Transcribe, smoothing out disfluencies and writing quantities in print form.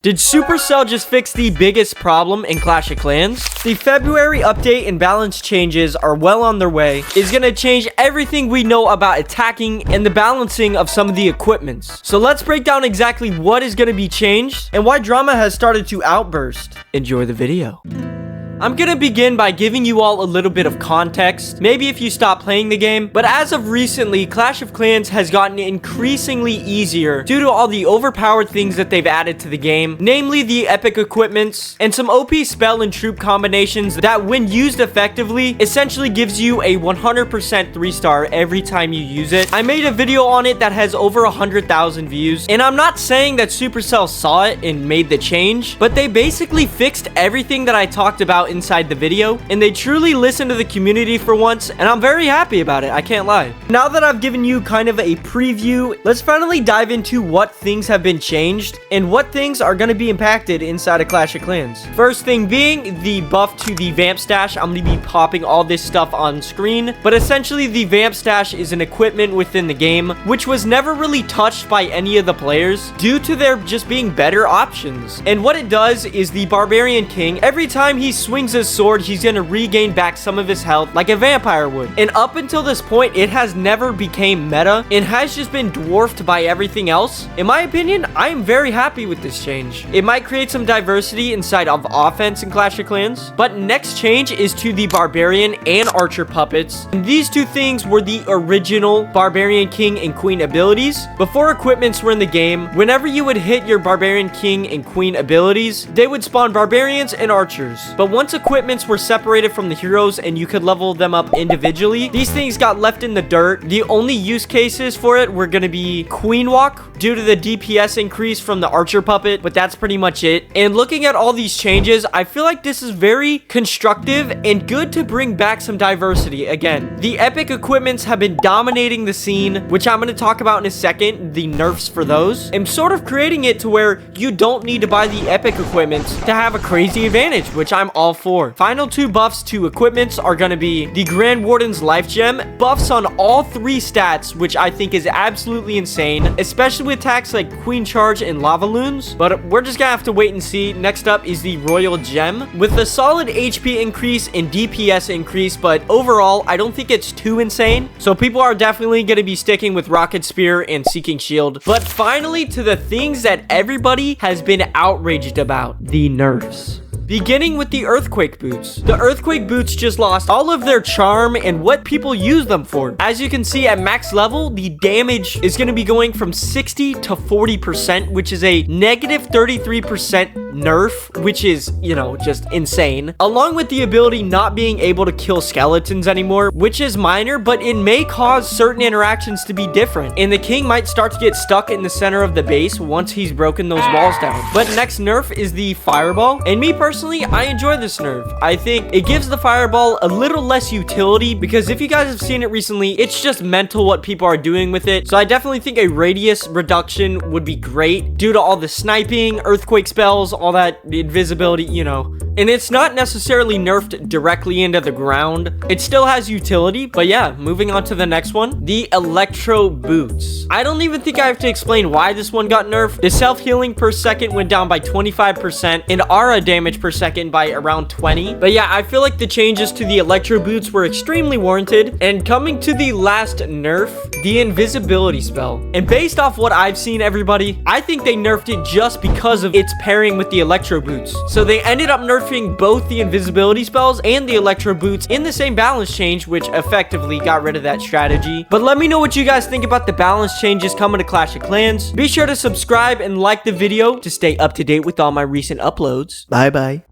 Did Supercell just fix the biggest problem in Clash of Clans? The February update and balance changes are well on their way. It's gonna change everything we know about attacking and the balancing of some of the equipments. So let's break down exactly what is gonna be changed and why drama has started to outburst. Enjoy the video. I'm gonna begin by giving you all a little bit of context, maybe if you stop playing the game, but as of recently, Clash of Clans has gotten increasingly easier due to all the overpowered things that they've added to the game, namely the epic equipments and some OP spell and troop combinations that, when used effectively, essentially gives you a 100% 3-star every time you use it. I made a video on it that has over 100,000 views, and I'm not saying that Supercell saw it and made the change, but they basically fixed everything that I talked about inside the video, and they truly listened to the community for once, and I'm very happy about it, I can't lie. Now that I've given you kind of a preview, let's finally dive into what things have been changed and what things are going to be impacted inside of Clash of Clans. First thing being the buff to the Vamp Stash. I'm going to be popping all this stuff on screen, but essentially the Vamp Stash is an equipment within the game which was never really touched by any of the players due to there just being better options. And what it does is the Barbarian King, every time he swings his sword, he's gonna regain back some of his health like a vampire would. And up until this point, it has never became meta and has just been dwarfed by everything else. In my opinion, I am very happy with this change. It might create some diversity inside of offense in Clash of Clans, but next change is to the Barbarian and Archer puppets. And these two things were the original Barbarian King and Queen abilities. Before equipments were in the game, whenever you would hit your Barbarian King and Queen abilities, they would spawn Barbarians and Archers. But once equipments were separated from the heroes and you could level them up individually, these things got left in the dirt. The only use cases for it were going to be Queen Walk due to the DPS increase from the Archer puppet, but that's pretty much it. And looking at all these changes, I feel like this is very constructive and good to bring back some diversity. Again, the epic equipments have been dominating the scene, which I'm going to talk about in a second, the nerfs for those, and sort of creating it to where you don't need to buy the epic equipments to have a crazy advantage, which I'm all for. Final two buffs to equipments are going to be the Grand Warden's Life Gem, buffs on all three stats, which I think is absolutely insane, especially with attacks like Queen Charge and Lava Loons, but we're just gonna have to wait and see. Next up is the Royal Gem with a solid HP increase and DPS increase, but overall I don't think it's too insane, so people are definitely going to be sticking with Rocket Spear and Seeking Shield. But finally, to the things that everybody has been outraged about, the nerfs. Beginning with the Earthquake Boots. The Earthquake Boots just lost all of their charm and what people use them for. As you can see, at max level, the damage is going to be going from 60 to 40%, which is a negative 33% nerf, which is, you know, just insane. Along with the ability not being able to kill skeletons anymore, which is minor, but it may cause certain interactions to be different. And the king might start to get stuck in the center of the base once he's broken those walls down. But next nerf is the Fireball. And me personally, I enjoy this nerf. I think it gives the Fireball a little less utility because if you guys have seen it recently, it's just mental what people are doing with it. So I definitely think a radius reduction would be great due to all the sniping, earthquake spells, all that invisibility, you know. And it's not necessarily nerfed directly into the ground. It still has utility, but yeah, moving on to the next one, the Electro Boots. I don't even think I have to explain why this one got nerfed. The self-healing per second went down by 25% and aura damage per second by around 20. But yeah, I feel like the changes to the Electro Boots were extremely warranted. And coming to the last nerf, the invisibility spell. And based off what I've seen, everybody, I think they nerfed it just because of its pairing with the Electro Boots. So they ended up nerfing both the invisibility spells and the Electro Boots in the same balance change, which effectively got rid of that strategy. But let me know what you guys think about the balance changes coming to Clash of Clans. Be sure to subscribe and like the video to stay up to date with all my recent uploads. Bye bye.